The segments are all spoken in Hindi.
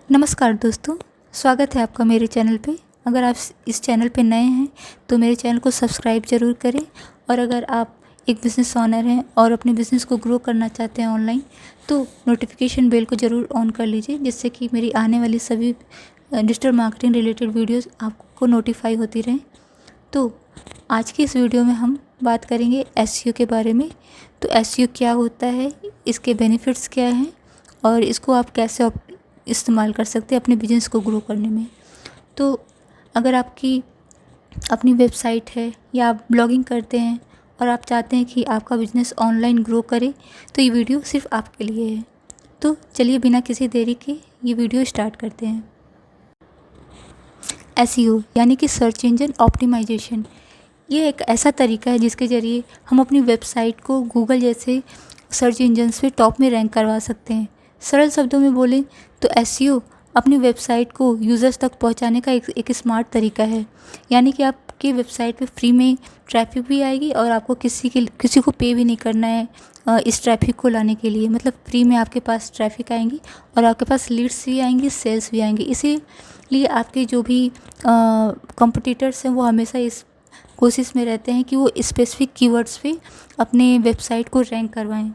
नमस्कार दोस्तों, स्वागत है आपका मेरे चैनल पे। अगर आप इस चैनल पे नए हैं तो मेरे चैनल को सब्सक्राइब ज़रूर करें। और अगर आप एक बिज़नेस ओनर हैं और अपने बिज़नेस को ग्रो करना चाहते हैं ऑनलाइन, तो नोटिफिकेशन बेल को ज़रूर ऑन कर लीजिए, जिससे कि मेरी आने वाली सभी डिजिटल मार्केटिंग रिलेटेड वीडियोस आपको नोटिफाई होती रहें। तो आज की इस वीडियो में हम बात करेंगे एसईओ के बारे में। तो एसईओ क्या होता है, इसके बेनिफिट्स क्या हैं और इसको आप कैसे इस्तेमाल कर सकते हैं अपने बिजनेस को ग्रो करने में। तो अगर आपकी अपनी वेबसाइट है या आप ब्लॉगिंग करते हैं और आप चाहते हैं कि आपका बिजनेस ऑनलाइन ग्रो करे, तो ये वीडियो सिर्फ आपके लिए है। तो चलिए बिना किसी देरी के ये वीडियो स्टार्ट करते हैं। एसईओ यानी कि सर्च इंजन ऑप्टिमाइजेशन, ये एक ऐसा तरीका है जिसके ज़रिए हम अपनी वेबसाइट को गूगल जैसे सर्च इंजन्स पे टॉप में रैंक करवा सकते हैं। सरल शब्दों में बोलें तो एसईओ अपनी वेबसाइट को यूज़र्स तक पहुंचाने का एक स्मार्ट तरीका है। यानी कि आपकी वेबसाइट पे फ्री में ट्रैफिक भी आएगी और आपको किसी को पे भी नहीं करना है इस ट्रैफिक को लाने के लिए। मतलब फ्री में आपके पास ट्रैफिक आएंगी और आपके पास लीड्स भी आएंगी, सेल्स भी आएंगी। इसीलिए आपके जो भी कंपटीटर्स हैं वो हमेशा इस कोशिश में रहते हैं कि वो स्पेसिफिक कीवर्ड्स पे अपने वेबसाइट को रैंक करवाएं।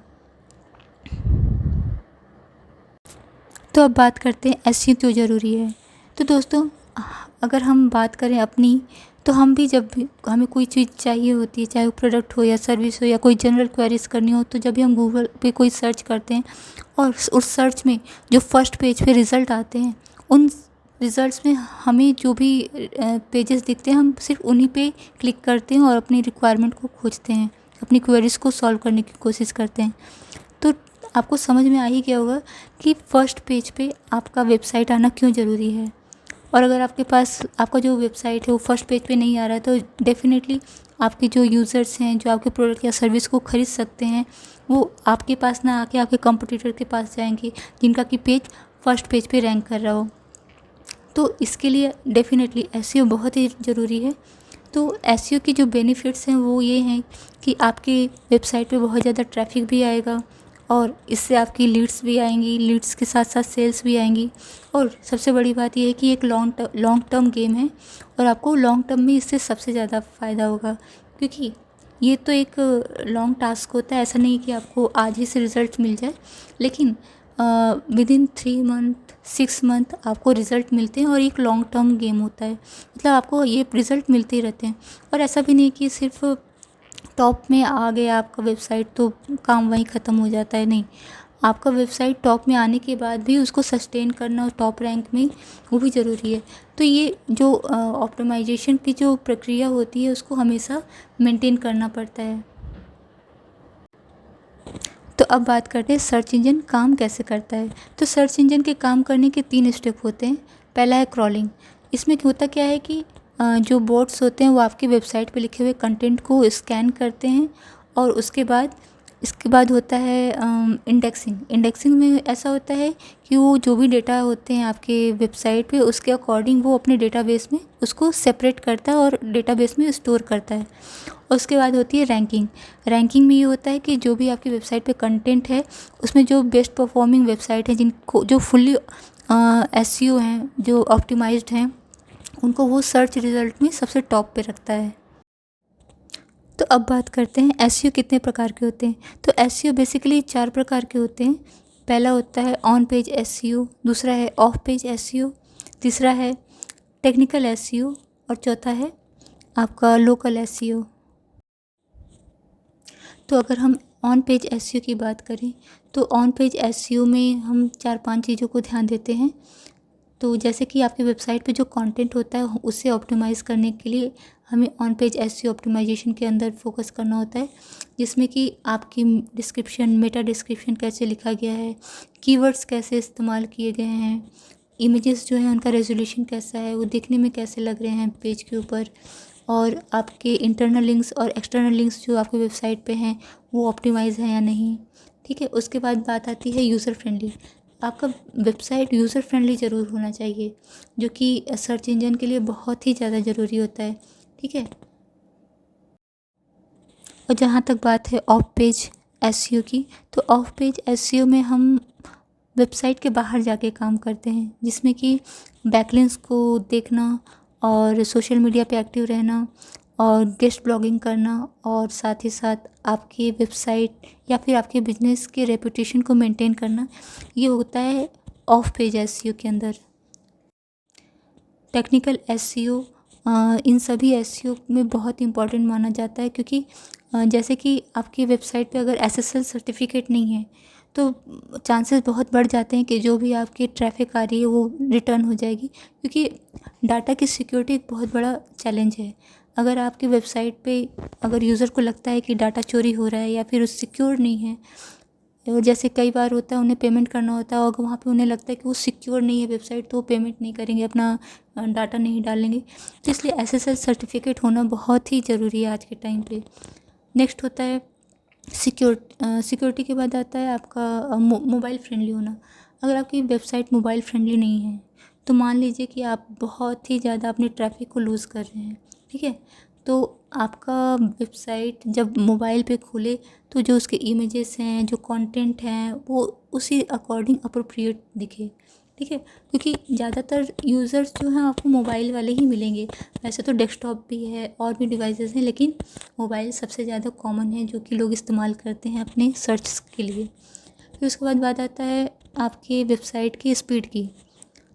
तो अब बात करते हैं एसईओ क्यों ज़रूरी है। तो दोस्तों, अगर हम बात करें अपनी, तो हम भी जब भी हमें कोई चीज़ चाहिए होती है, चाहे वो प्रोडक्ट हो या सर्विस हो या कोई जनरल क्वेरीज करनी हो, तो जब भी हम गूगल पे कोई सर्च करते हैं और उस सर्च में जो फर्स्ट पेज पे रिज़ल्ट आते हैं, उन रिज़ल्ट्स में हमें जो भी पेजेस दिखते हैं, हम सिर्फ उन्हीं पे क्लिक करते हैं और अपनी रिक्वायरमेंट को खोजते हैं, अपनी क्वेरीज को सॉल्व करने की कोशिश करते हैं। तो आपको समझ में आ ही गया होगा कि फर्स्ट पेज पे आपका वेबसाइट आना क्यों ज़रूरी है। और अगर आपके पास आपका जो वेबसाइट है वो फर्स्ट पेज पे नहीं आ रहा है, तो डेफिनेटली आपके जो यूज़र्स हैं, जो आपके प्रोडक्ट या सर्विस को ख़रीद सकते हैं, वो आपके पास ना आके आपके कंपटीटर के पास जाएंगे जिनका कि पेज फर्स्ट पेज पे रैंक कर रहा हो। तो इसके लिए डेफिनेटली एसईओ बहुत ही ज़रूरी है। तो एसईओ की जो बेनिफिट्स हैं वो ये हैं कि आपकी वेबसाइट पे बहुत ज़्यादा ट्रैफिक भी आएगा और इससे आपकी लीड्स भी आएंगी, लीड्स के साथ साथ सेल्स भी आएंगी। और सबसे बड़ी बात यह है कि एक लॉन्ग टर्म गेम है और आपको लॉन्ग टर्म में इससे सबसे ज़्यादा फ़ायदा होगा, क्योंकि ये तो एक लॉन्ग टास्क होता है। ऐसा नहीं कि आपको आज ही से रिज़ल्ट मिल जाए, लेकिन विदिन 3 मंथ 6 मंथ आपको रिज़ल्ट मिलते हैं और एक लॉन्ग टर्म गेम होता है। मतलब आपको ये रिज़ल्ट मिलते ही रहते हैं। और ऐसा भी नहीं कि सिर्फ टॉप में आ गया आपका वेबसाइट तो काम वहीं ख़त्म हो जाता है, नहीं। आपका वेबसाइट टॉप में आने के बाद भी उसको सस्टेन करना टॉप रैंक में, वो भी ज़रूरी है। तो ये जो ऑप्टिमाइजेशन की जो प्रक्रिया होती है उसको हमेशा मेंटेन करना पड़ता है। तो अब बात करते हैं सर्च इंजन काम कैसे करता है। तो सर्च इंजन के काम करने के 3 स्टेप होते हैं। पहला है क्रॉलिंग। इसमें होता क्या है कि जो बोट्स होते हैं वो आपकी वेबसाइट पे लिखे हुए कंटेंट को स्कैन करते हैं और इसके बाद होता है इंडेक्सिंग। इंडेक्सिंग में ऐसा होता है कि वो जो भी डेटा होते हैं आपके वेबसाइट पे, उसके अकॉर्डिंग वो अपने डेटाबेस में उसको सेपरेट करता है और डेटाबेस में स्टोर करता है। उसके बाद होती है रैंकिंग। रैंकिंग में ये होता है कि जो भी आपकी वेबसाइट पे कंटेंट है, उसमें जो बेस्ट परफॉर्मिंग वेबसाइट है, जिनको जो फुल्ली एसईओ हैं, जो ऑप्टिमाइज्ड हैं, उनको वो सर्च रिज़ल्ट में सबसे टॉप पे रखता है। तो अब बात करते हैं एसईओ कितने प्रकार के होते हैं। तो एसईओ बेसिकली 4 प्रकार के होते हैं। पहला होता है ऑन पेज एसईओ, दूसरा है ऑफ पेज एसईओ, तीसरा है टेक्निकल एसईओ और चौथा है आपका लोकल एसईओ। तो अगर हम ऑन पेज एसईओ की बात करें, तो ऑन पेज एसईओ में हम 4-5 चीज़ों को ध्यान देते हैं। तो जैसे कि आपकी वेबसाइट पे जो कंटेंट होता है उसे ऑप्टिमाइज़ करने के लिए हमें ऑन पेज एसईओ ऑप्टिमाइजेशन के अंदर फोकस करना होता है, जिसमें कि आपकी डिस्क्रिप्शन, मेटा डिस्क्रिप्शन कैसे लिखा गया है, कीवर्ड्स कैसे इस्तेमाल किए गए हैं, इमेजेस जो हैं उनका रेजोल्यूशन कैसा है, वो दिखने में कैसे लग रहे हैं पेज के ऊपर, और आपके इंटरनल लिंक्स और एक्सटर्नल लिंक्स जो आपकी वेबसाइट पे हैं वो ऑप्टिमाइज़ हैं या नहीं। ठीक है। उसके बाद बात आती है यूज़र फ्रेंडली। आपका वेबसाइट यूज़र फ्रेंडली ज़रूर होना चाहिए, जो कि सर्च इंजन के लिए बहुत ही ज़्यादा ज़रूरी होता है। ठीक है। और जहाँ तक बात है ऑफ पेज एसईओ की, तो ऑफ पेज एसईओ में हम वेबसाइट के बाहर जाके काम करते हैं, जिसमें कि बैकलिंक्स को देखना और सोशल मीडिया पे एक्टिव रहना और गेस्ट ब्लॉगिंग करना और साथ ही साथ आपकी वेबसाइट या फिर आपके बिजनेस के रेपुटेशन को मेंटेन करना, ये होता है ऑफ पेज एसईओ के अंदर। टेक्निकल एसईओ इन सभी एसईओ में बहुत इंपॉर्टेंट माना जाता है, क्योंकि जैसे कि आपकी वेबसाइट पे अगर एसएसएल सर्टिफिकेट नहीं है तो चांसेस बहुत बढ़ जाते हैं कि जो भी आपकी ट्रैफिक आ रही है वो रिटर्न हो जाएगी, क्योंकि डाटा की सिक्योरिटी एक बहुत बड़ा चैलेंज है। अगर आपकी वेबसाइट पे अगर यूज़र को लगता है कि डाटा चोरी हो रहा है या फिर सिक्योर नहीं है, और जैसे कई बार होता है उन्हें पेमेंट करना होता है और वहाँ पे उन्हें लगता है कि वो सिक्योर नहीं है वेबसाइट, तो वो पेमेंट नहीं करेंगे, अपना डाटा नहीं डालेंगे। तो इसलिए एसएसएल सर्टिफिकेट होना बहुत ही ज़रूरी है आज के टाइम पे। नेक्स्ट होता है सिक्योरिटी के बाद आता है आपका मोबाइल फ्रेंडली होना। अगर आपकी वेबसाइट मोबाइल फ्रेंडली नहीं है तो मान लीजिए कि आप बहुत ही ज़्यादा अपने ट्रैफिक को लूज़ कर रहे हैं, ठीक है, तो आपका वेबसाइट जब मोबाइल पे खुले तो जो उसके इमेजेस हैं, जो कंटेंट हैं, वो उसी अकॉर्डिंग अप्रोप्रिएट दिखे, ठीक है, क्योंकि ज़्यादातर यूज़र्स जो हैं आपको मोबाइल वाले ही मिलेंगे। वैसे तो डेस्कटॉप भी है और भी डिवाइसेस हैं, लेकिन मोबाइल सबसे ज़्यादा कॉमन है जो कि लोग इस्तेमाल करते हैं अपने सर्च के लिए। फिर उसके बाद बात आता है आपकी वेबसाइट की स्पीड की।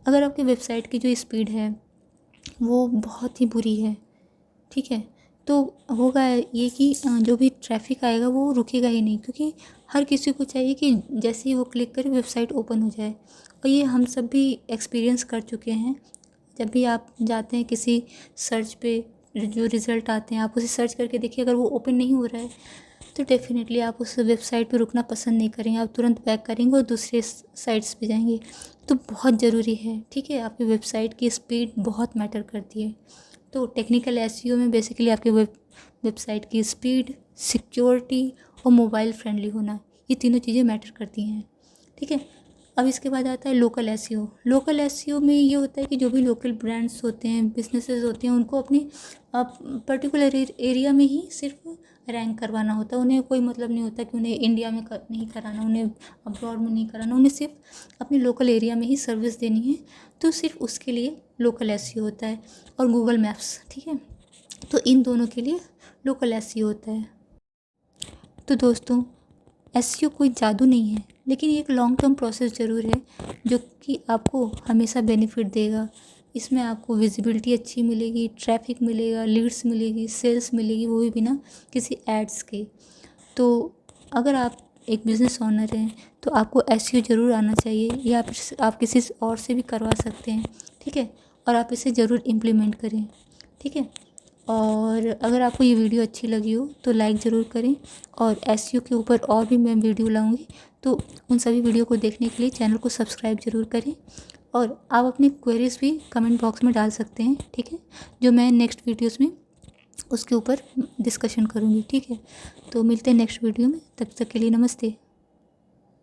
अगर आपकी वेबसाइट की जो स्पीड है वो बहुत ही बुरी है, ठीक है, तो होगा ये कि जो भी ट्रैफिक आएगा वो रुकेगा ही नहीं, क्योंकि हर किसी को चाहिए कि जैसे ही वो क्लिक करे वेबसाइट ओपन हो जाए। और ये हम सब भी एक्सपीरियंस कर चुके हैं। जब भी आप जाते हैं किसी सर्च पे, जो रिज़ल्ट आते हैं आप उसे सर्च करके देखिए, अगर वो ओपन नहीं हो रहा है तो डेफिनेटली आप उस वेबसाइट पे रुकना पसंद नहीं करेंगे, आप तुरंत बैक करेंगे और दूसरे साइट्स पे जाएंगे। तो बहुत ज़रूरी है, ठीक है, आपकी वेबसाइट की स्पीड बहुत मैटर करती है। तो टेक्निकल एसईओ में बेसिकली आपकी वेबसाइट की स्पीड, सिक्योरिटी और मोबाइल फ्रेंडली होना, ये तीनों चीज़ें मैटर करती हैं, ठीक है। अब इसके बाद आता है लोकल एसईओ। लोकल एसईओ में ये होता है कि जो भी लोकल ब्रांड्स होते हैं, बिजनेसेस होते हैं, उनको अपने पर्टिकुलर एरिया में ही सिर्फ रैंक करवाना होता है। उन्हें कोई मतलब नहीं होता कि उन्हें इंडिया में नहीं कराना, उन्हें अब्रॉड में नहीं कराना, उन्हें सिर्फ अपने लोकल एरिया में ही सर्विस देनी है। तो सिर्फ उसके लिए लोकल एसईओ होता है। और गूगल मैप्स, ठीक है, तो इन दोनों के लिए लोकल एसईओ होता है। तो दोस्तों, एसईओ कोई जादू नहीं है, लेकिन एक लॉन्ग टर्म प्रोसेस ज़रूर है जो कि आपको हमेशा बेनिफिट देगा। इसमें आपको विजिबिलिटी अच्छी मिलेगी, ट्रैफिक मिलेगा, लीड्स मिलेगी, सेल्स मिलेगी, वो भी बिना किसी एड्स के। तो अगर आप एक बिज़नेस ओनर हैं तो आपको एसईओ ज़रूर आना चाहिए, या फिर आप किसी और से भी करवा सकते हैं, ठीक है, और आप इसे ज़रूर इम्प्लीमेंट करें, ठीक है। और अगर आपको ये वीडियो अच्छी लगी हो तो लाइक ज़रूर करें, और एसईओ के ऊपर और भी मैं वीडियो लाऊंगी, तो उन सभी वीडियो को देखने के लिए चैनल को सब्सक्राइब ज़रूर करें। और आप अपनी क्वेरीज़ भी कमेंट बॉक्स में डाल सकते हैं, ठीक है, जो मैं नेक्स्ट वीडियोस में उसके ऊपर डिस्कशन करूँगी, ठीक है। तो मिलते हैं नेक्स्ट वीडियो में, तब तक के लिए नमस्ते।